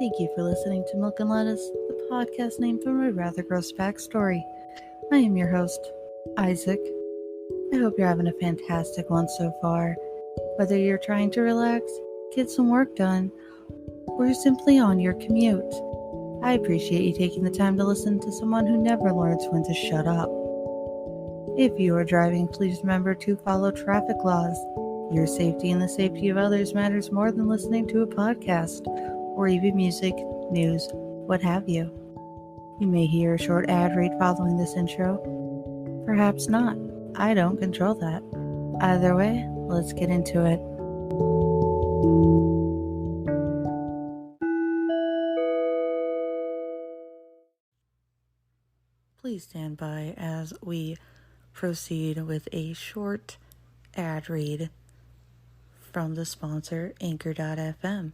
Thank you for listening to Milk and Lettuce, the podcast named from a rather gross backstory. I am your host, Isaac. I hope you're having a fantastic one so far. Whether you're trying to relax, get some work done, or you're simply on your commute, I appreciate you taking the time to listen to someone who never learns when to shut up. If you are driving, please remember to follow traffic laws. Your safety and the safety of others matters more than listening to a podcast, or even music, news, what have you. You may hear a short ad read following this intro. Perhaps not. I don't control that. Either way, let's get into it. Please stand by as we proceed with a short ad read from the sponsor, Anchor.fm.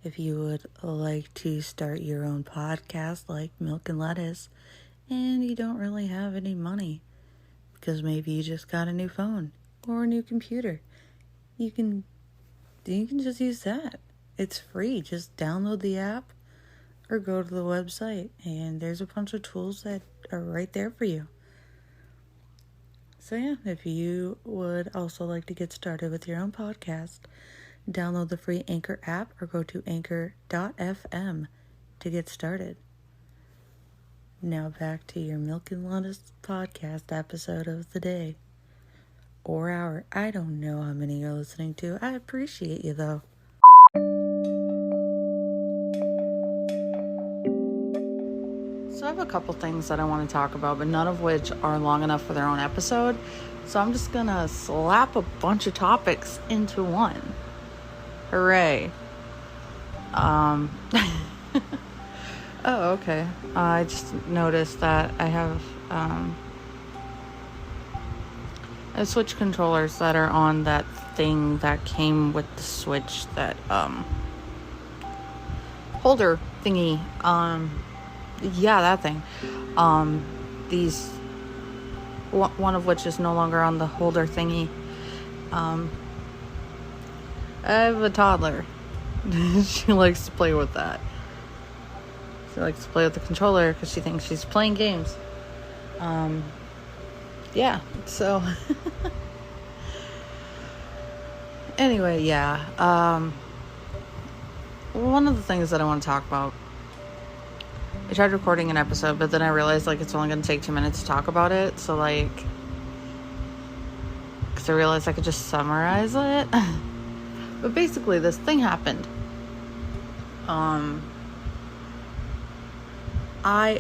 If you would like to start your own podcast like Milk and Lettuce, and you don't really have any money, because maybe you just got a new phone or a new computer, you can just use that. It's free. Just download the app or go to the website, and there's a bunch of tools that are right there for you. So yeah, if you would also like to get started with your own podcast, download the free Anchor app or go to anchor.fm to get started. Now back to your Milk and Lettuce podcast episode of the day. Or hour. I don't know how many you're listening to. I appreciate you though. So I have a couple things that I want to talk about, but none of which are long enough for their own episode. So I'm just gonna slap a bunch of topics into one. Hooray. Oh, okay. I just noticed that I have Switch controllers that are on that thing that came with the Switch, that holder thingy. Yeah, that thing. These, one of which is no longer on the holder thingy. I have a toddler. She likes to play with that. She likes to play with the controller because she thinks she's playing games. Yeah, so anyway, yeah. One of the things that I want to talk about, I tried recording an episode, but then I realized it's only going to take 2 minutes to talk about it. So because I realized I could just summarize it. But basically, this thing happened.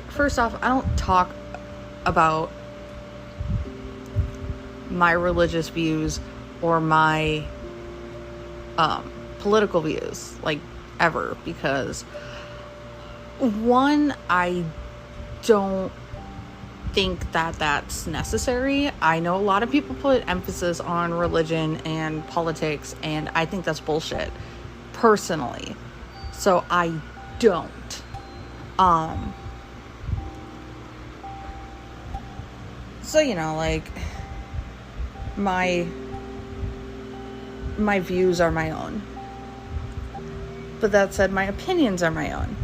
First off, I don't talk about my religious views or my political views, ever, because one, I don't think that that's necessary. I know a lot of people put emphasis on religion and politics, and I think that's bullshit, personally. So I don't. So, my views are my own. But that said, my opinions are my own,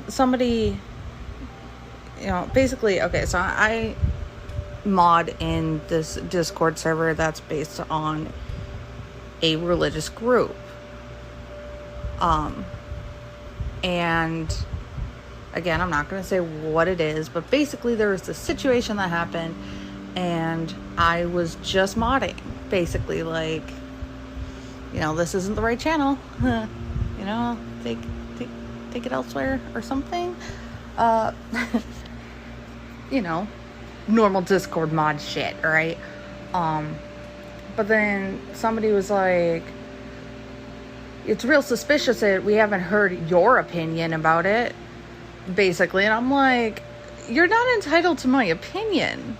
somebody, basically, okay, so I mod in this Discord server that's based on a religious group. And again, I'm not going to say what it is, but basically there was a situation that happened, and I was just modding, basically, this isn't the right channel, take it elsewhere or something, normal Discord mod shit, right? But then somebody was like, it's real suspicious that we haven't heard your opinion about it, basically. And I'm like, you're not entitled to my opinion.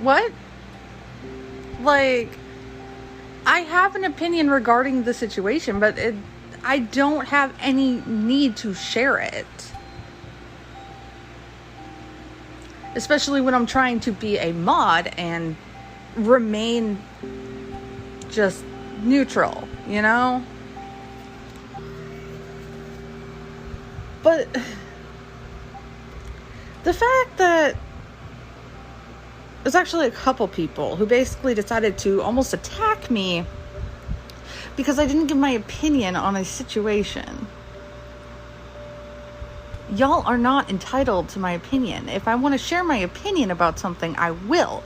What? I have an opinion regarding the situation, but I don't have any need to share it. Especially when I'm trying to be a mod and remain just neutral, you know? But the fact that there's actually a couple people who basically decided to almost attack me because I didn't give my opinion on a situation. Y'all are not entitled to my opinion. If I want to share my opinion about something, I will.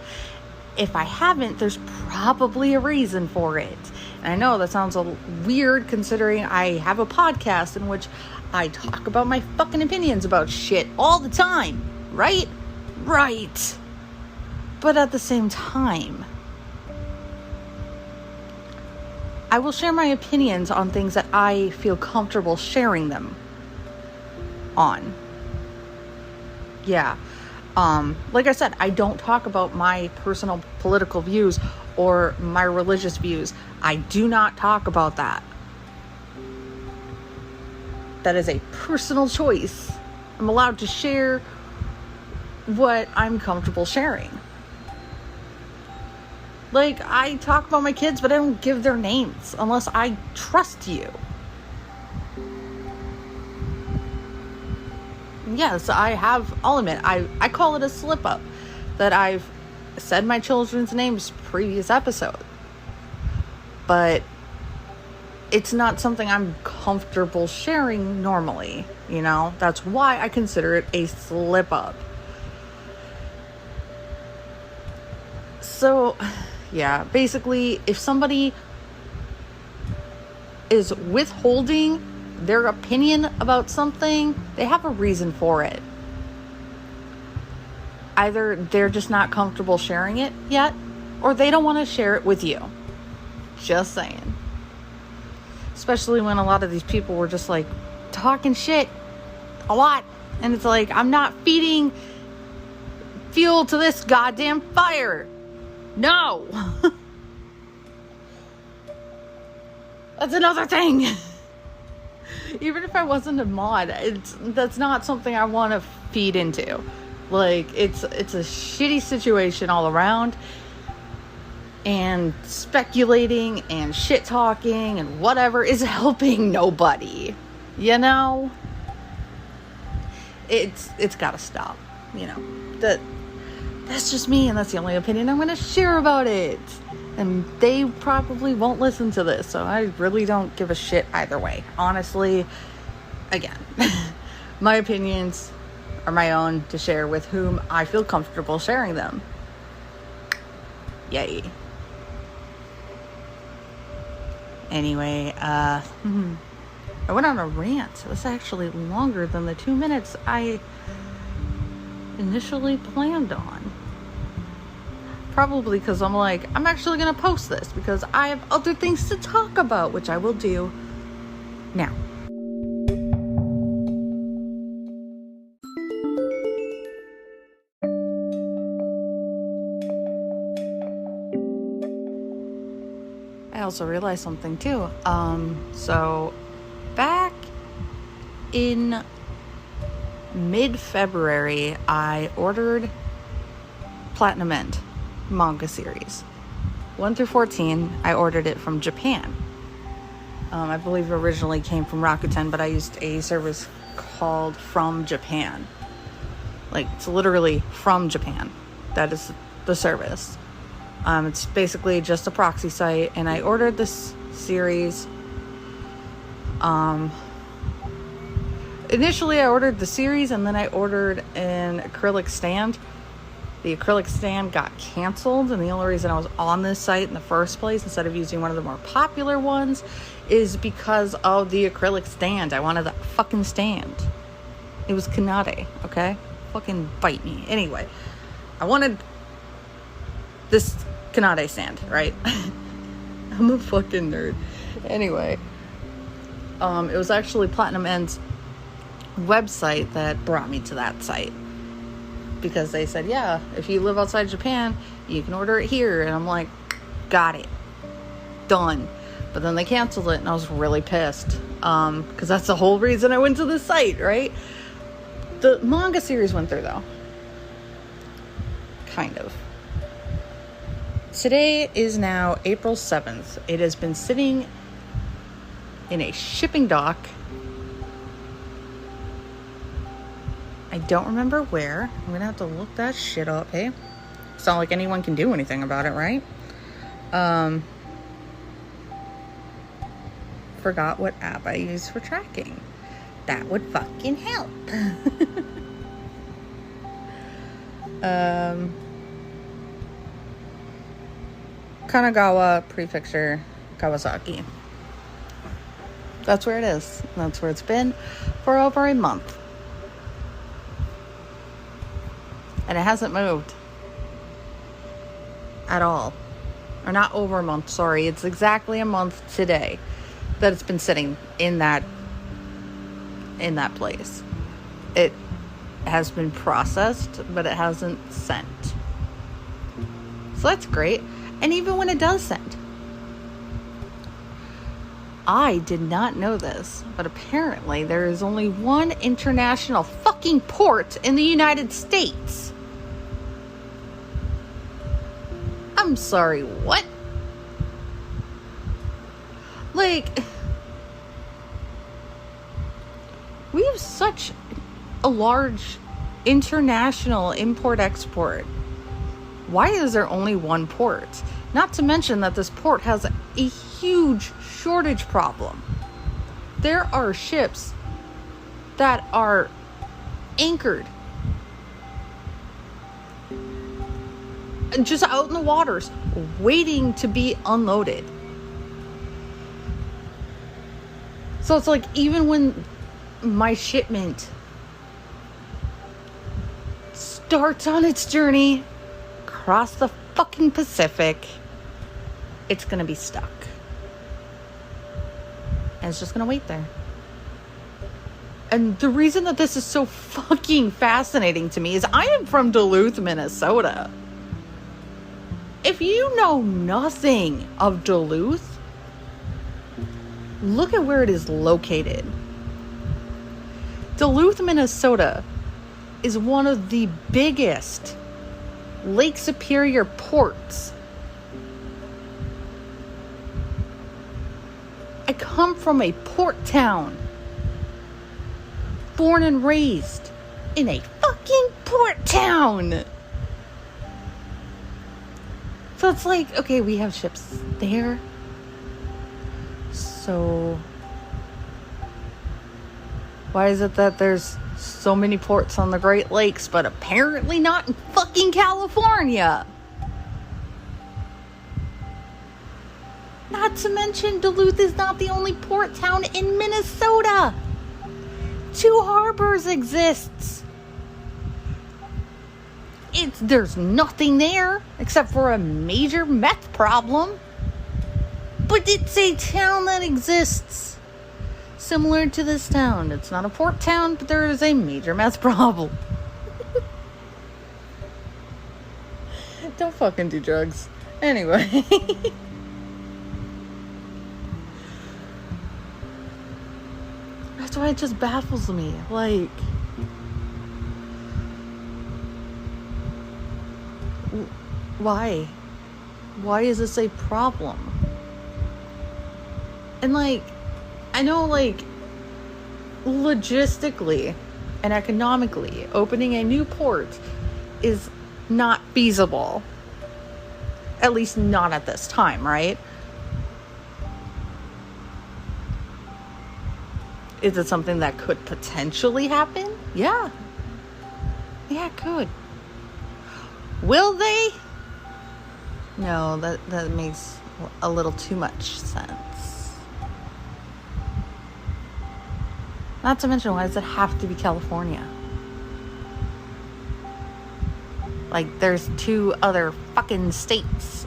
If I haven't, there's probably a reason for it. And I know that sounds a weird considering I have a podcast in which I talk about my fucking opinions about shit all the time, right? Right. But at the same time, I will share my opinions on things that I feel comfortable sharing them on. Yeah. Like I said, I don't talk about my personal political views or my religious views. I do not talk about that. That is a personal choice. I'm allowed to share what I'm comfortable sharing. Like, I talk about my kids, but I don't give their names unless I trust you. Yes, I'll admit, I call it a slip up that I've said my children's names previous episode. But it's not something I'm comfortable sharing normally, you know? That's why I consider it a slip up. So, yeah, basically, if somebody is withholding their opinion about something, they have a reason for it. Either they're just not comfortable sharing it yet, or they don't want to share it with you. Just saying. Especially when a lot of these people were just like talking shit a lot. And it's like, I'm not feeding fuel to this goddamn fire. No. That's another thing. Even if I wasn't a mod, that's not something I want to feed into. Like, it's a shitty situation all around. And speculating and shit talking and whatever is helping nobody. You know? It's gotta stop. You know. That's just me, and that's the only opinion I'm gonna share about it. And they probably won't listen to this, so I really don't give a shit either way. Honestly, again, my opinions are my own to share with whom I feel comfortable sharing them. Yay. Anyway, I went on a rant. It was actually longer than the 2 minutes I initially planned on. Probably because I'm like, I'm actually going to post this because I have other things to talk about, which I will do now. I also realized something too. So back in mid-February, I ordered Platinum End manga series 1 through 14. I ordered it from Japan. I believe it originally came from Rakuten, but I used a service called From Japan. Like, it's literally from Japan. That is the service. It's basically just a proxy site, and I ordered this series. Initially I ordered the series, and then I ordered an acrylic stand. The acrylic stand got canceled, and the only reason I was on this site in the first place instead of using one of the more popular ones is because of the acrylic stand. I wanted that fucking stand. It was Kanade, okay? Fucking bite me. Anyway, I wanted this Kanade stand, right? I'm a fucking nerd. Anyway, it was actually Platinum End's website that brought me to that site. Because they said, yeah, if you live outside Japan, you can order it here. And I'm like, got it. Done. But then they canceled it, and I was really pissed. Because that's the whole reason I went to this site, right? The manga series went through, though. Kind of. Today is now April 7th. It has been sitting in a shipping dock. I don't remember where. I'm going to have to look that shit up, hey? It's not like anyone can do anything about it, right? Forgot what app I use for tracking. That would fucking help. Kanagawa Prefecture, Kawasaki. That's where it is. That's where it's been for over a month. And it hasn't moved. At all. Or not over a month, sorry. It's exactly a month today that it's been sitting in that place. It has been processed, but it hasn't sent. So that's great. And even when it does send, I did not know this, but apparently there is only one international fucking port in the United States. I'm sorry, what? Like, we have such a large international import-export. Why is there only one port? Not to mention that this port has a huge shortage problem. There are ships that are anchored just out in the waters waiting to be unloaded. So it's like, even when my shipment starts on its journey across the fucking Pacific, it's gonna be stuck. And it's just gonna wait there. And the reason that this is so fucking fascinating to me is I am from Duluth, Minnesota. If you know nothing of Duluth, look at where it is located. Duluth, Minnesota is one of the biggest Lake Superior ports. I come from a port town. Born and raised in a fucking port town. So it's like, okay, we have ships there. So why is it that there's so many ports on the Great Lakes, but apparently not in fucking California? Not to mention, Duluth is not the only port town in Minnesota. 2 harbors exists. There's nothing there except for a major meth problem. But it's a town that exists. Similar to this town. It's not a port town, but there is a major meth problem. Don't fucking do drugs. Anyway. That's why it just baffles me. Like, why? Why is this a problem? And like, I know, like, logistically and economically, opening a new port is not feasible. At least not at this time, right? Is it something that could potentially happen? Yeah. Yeah, it could. Will they? No, that makes a little too much sense. Not to mention, why does it have to be California? Like, there's 2 other fucking states.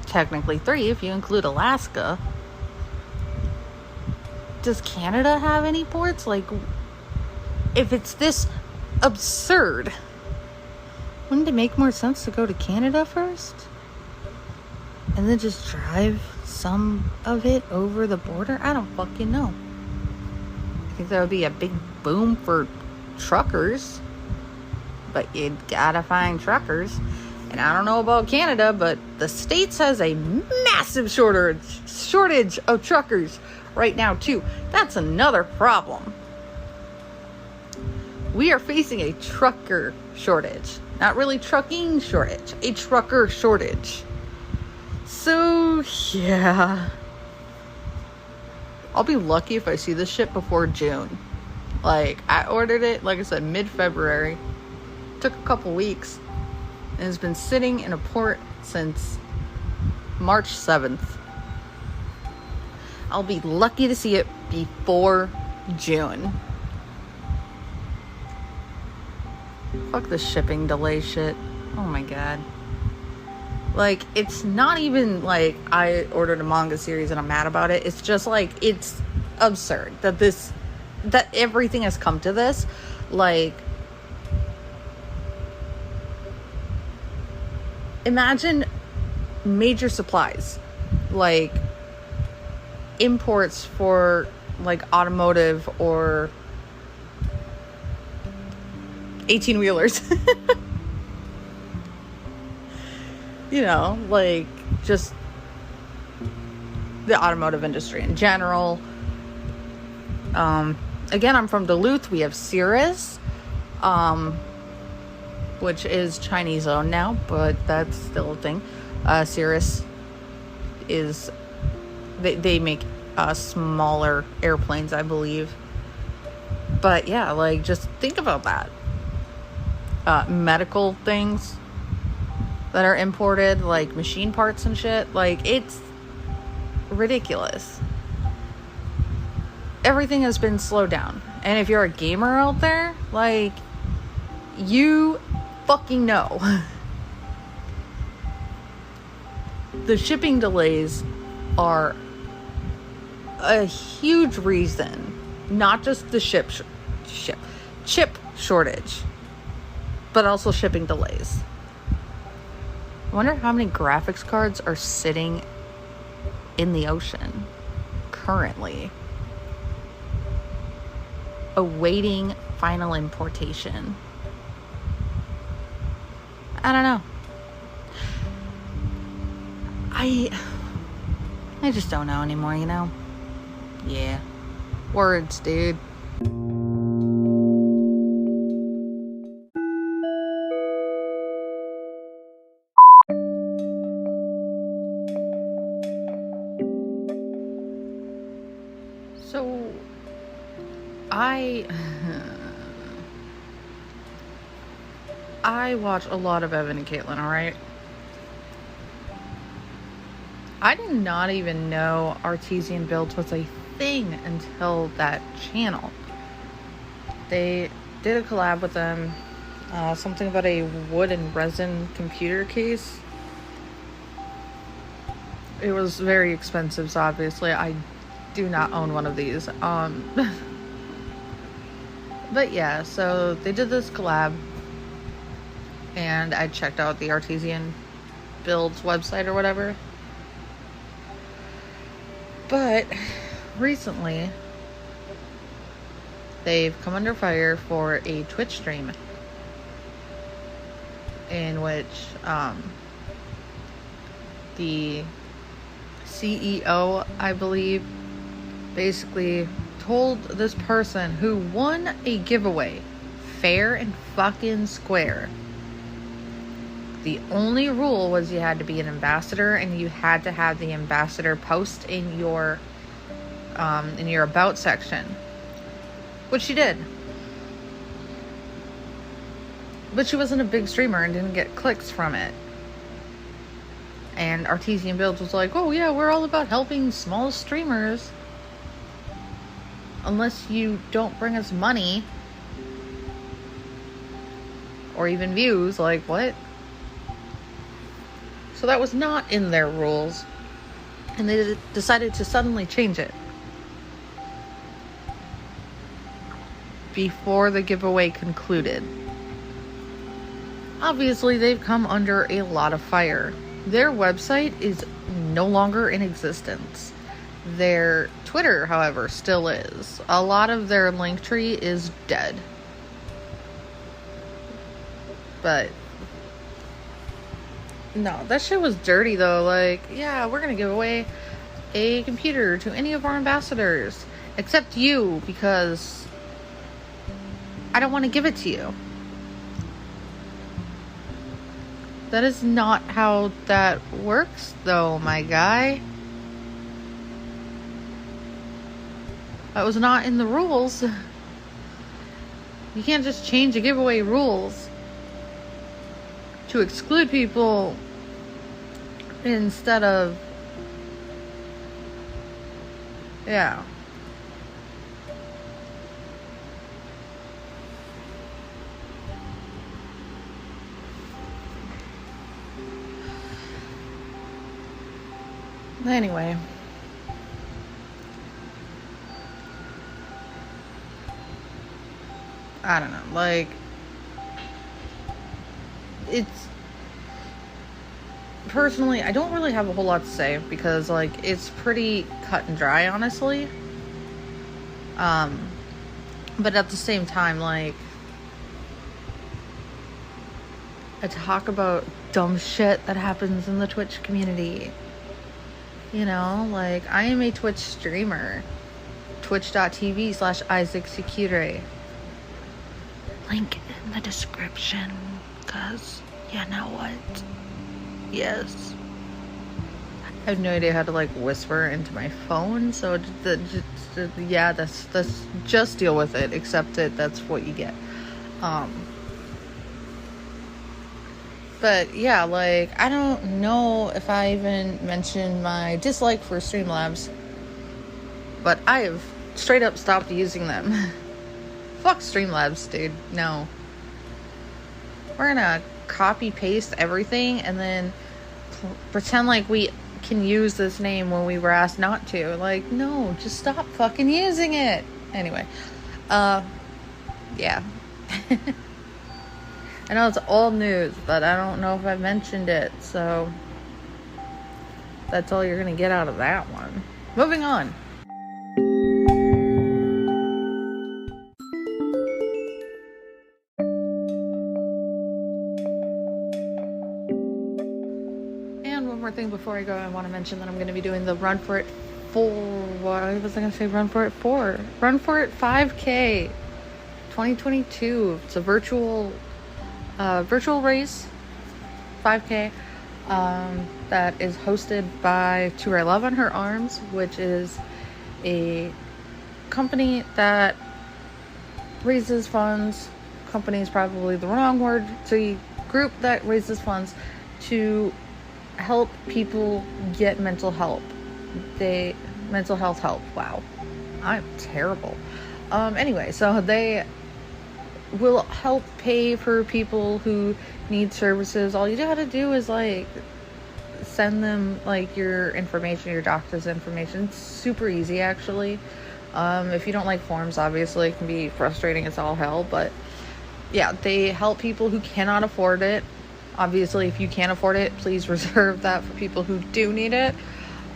Technically 3 if you include Alaska. Does Canada have any ports? Like, if it's this absurd, wouldn't it make more sense to go to Canada first? And then just drive some of it over the border? I don't fucking know. I think that would be a big boom for truckers. But you gotta find truckers. And I don't know about Canada, but the States has a massive shortage of truckers right now too. That's another problem. We are facing a trucker shortage. Not really trucking shortage, a trucker shortage. So, yeah. I'll be lucky if I see this shit before June. Like, I ordered it, like I said, mid-February. Took a couple weeks. And it's been sitting in a port since March 7th. I'll be lucky to see it before June. Fuck the shipping delay shit. Oh my god. Like, it's not even like I ordered a manga series and I'm mad about it. It's just like, it's absurd that everything has come to this. Like, imagine major supplies, like imports for like automotive or 18-wheelers. You know, like just the automotive industry in general. Again, I'm from Duluth. We have Cirrus, which is Chinese owned now, but that's still a thing. Cirrus is, they make smaller airplanes, I believe. But yeah, like, just think about that. Medical things that are imported, like machine parts and shit. Like, it's ridiculous. Everything has been slowed down. And if you're a gamer out there, like, you fucking know. The shipping delays are a huge reason. Not just the chip shortage, but also shipping delays. I wonder how many graphics cards are sitting in the ocean currently, awaiting final importation. I don't know. I just don't know anymore, you know? Yeah. Words, dude. So, I watch a lot of Evan and Caitlin, alright? I did not even know Artesian Builds was a thing until that channel. They did a collab with them, something about a wood and resin computer case. It was very expensive, so obviously I do not own one of these. But yeah, so they did this collab, and I checked out the Artesian Builds website or whatever. But recently, they've come under fire for a Twitch stream in which the CEO, I believe, basically told this person who won a giveaway, fair and fucking square. The only rule was you had to be an ambassador, and you had to have the ambassador post in your about section, which she did. But she wasn't a big streamer and didn't get clicks from it. And Artesian Builds was like, oh yeah, we're all about helping small streamers. Unless you don't bring us money. Or even views, like what? So that was not in their rules. And they decided to suddenly change it before the giveaway concluded. Obviously, they've come under a lot of fire. Their website is no longer in existence. Their Twitter, however, still is. A lot of their link tree is dead. But No, that shit was dirty though. Like, yeah, we're gonna give away a computer to any of our ambassadors except you, because I don't want to give it to you. That is not how that works though, my guy. That was not in the rules. You can't just change the giveaway rules to exclude people instead of... Yeah. Anyway. I don't know, like, it's, personally, I don't really have a whole lot to say, because, like, it's pretty cut and dry, honestly, but at the same time, like, I talk about dumb shit that happens in the Twitch community, you know, like, I am a Twitch streamer, twitch.tv/IsaacSecure. Link in the description, cause you know what? Yes. I have no idea how to like whisper into my phone, so yeah, that's just deal with it. Accept it. That's what you get. But yeah, like, I don't know if I even mentioned my dislike for Streamlabs, but I have straight up stopped using them. Fuck Streamlabs, dude. No. We're gonna copy paste everything and then pretend like we can use this name when we were asked not to. Like, no, just stop fucking using it. Anyway. Yeah. I know it's old news, but I don't know if I've mentioned it, so that's all you're gonna get out of that one. Moving on. Thing before I go, I want to mention that I'm going to be doing the Run For It 5K 2022. It's a virtual race, 5K, that is hosted by To Where I Love on Her Arms, which is a company that raises funds. Company is probably the wrong word. It's a group that raises funds to help people get mental health help. Wow, I'm terrible. Anyway, so they will help pay for people who need services. All you gotta do is like send them like your information, your doctor's information. It's super easy, actually. If you don't like forms, obviously it can be frustrating as all hell, but yeah, they help people who cannot afford it. Obviously, if you can't afford it, please reserve that for people who do need it.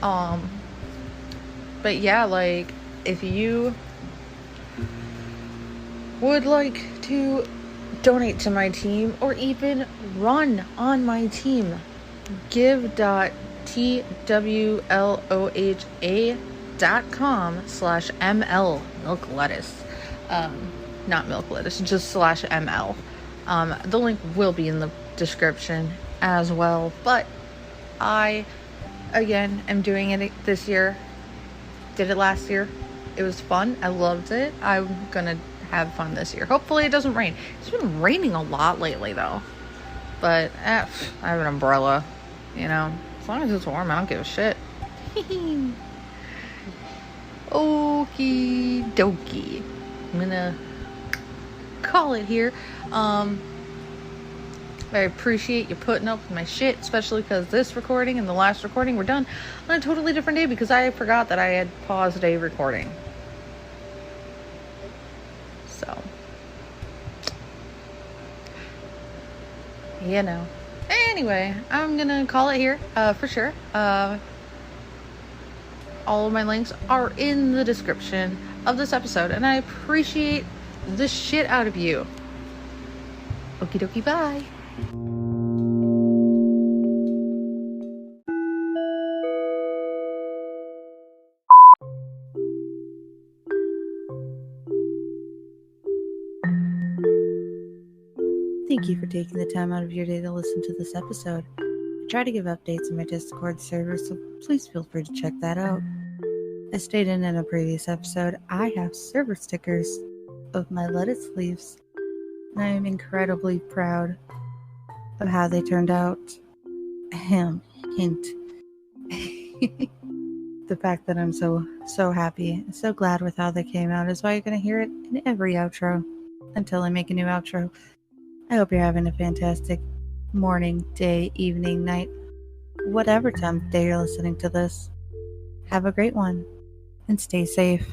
But yeah, like, if you would like to donate to my team or even run on my team, give.twloha.com/ml milk lettuce. Not milk lettuce, just /ml. The link will be in the description as well, but I again am doing it this year. Did it last year. It was fun. I loved it. I'm gonna have fun this year. Hopefully it doesn't rain. It's been raining a lot lately though, but I have an umbrella, you know, as long as it's warm I don't give a shit. Okie dokie, I'm gonna call it here. I appreciate you putting up with my shit, especially because this recording and the last recording were done on a totally different day because I forgot that I had paused a recording. So, you know. Anyway, I'm gonna call it here, for sure. All of my links are in the description of this episode, and I appreciate the shit out of you. Okie dokie, bye. thank you for taking the time out of your day to listen to this episode. I try to give updates on my Discord server, so please feel free to check that out. As stated in a previous episode, I have server stickers of my lettuce leaves, and I am incredibly proud of how they turned out. Hint. The fact that I'm so happy and so glad with how they came out is why you're going to hear it in every outro until I make a new outro. I hope you're having a fantastic morning, day, evening, night, whatever time of day you're listening to this. Have a great one and stay safe.